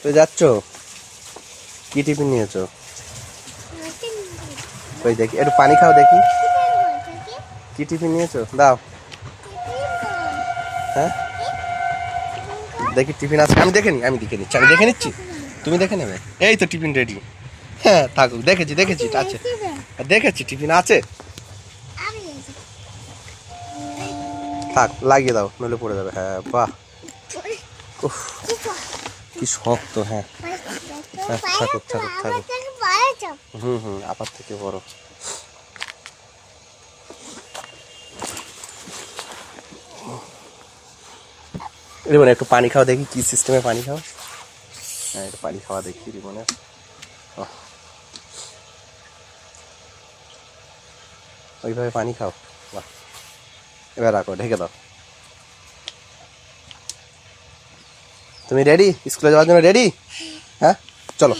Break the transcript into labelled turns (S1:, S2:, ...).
S1: তুই যাচ্ছ? কি টিফিন নিয়েছো? ওই দেখি, একটু পানি খাও দেখি। কি টিফিন নিয়েছো? দাও। হ্যাঁ, দেখি টিফিন আছে। আমি দেখে নিচ্ছি, আমি দেখে নিচ্ছি। তুমি দেখে নেবে। এই তো টিফিন রেডি। হ্যাঁ, থাকুক। দেখেছি আছে। দেখেছি টিফিন আছে। থাক, লাগিয়ে দাও, নইলে পড়ে যাবে। হ্যাঁ, বাহ। উফ, কি শক্ত। হ্যাঁ, থাকুক। আপার থেকে বড়। রিমনে একটু পানি খাও দেখি, কি সিস্টেমে পানি খাও। হ্যাঁ, একটু পানি খাওয়া দেখি রিমনের। ওইভাবে পানি খাও। বাহ, এবার রাখো, ঢেকে দাও। তুমি রেডি? স্কুলে যাওয়ার জন্য রেডি? হ্যাঁ, চলো।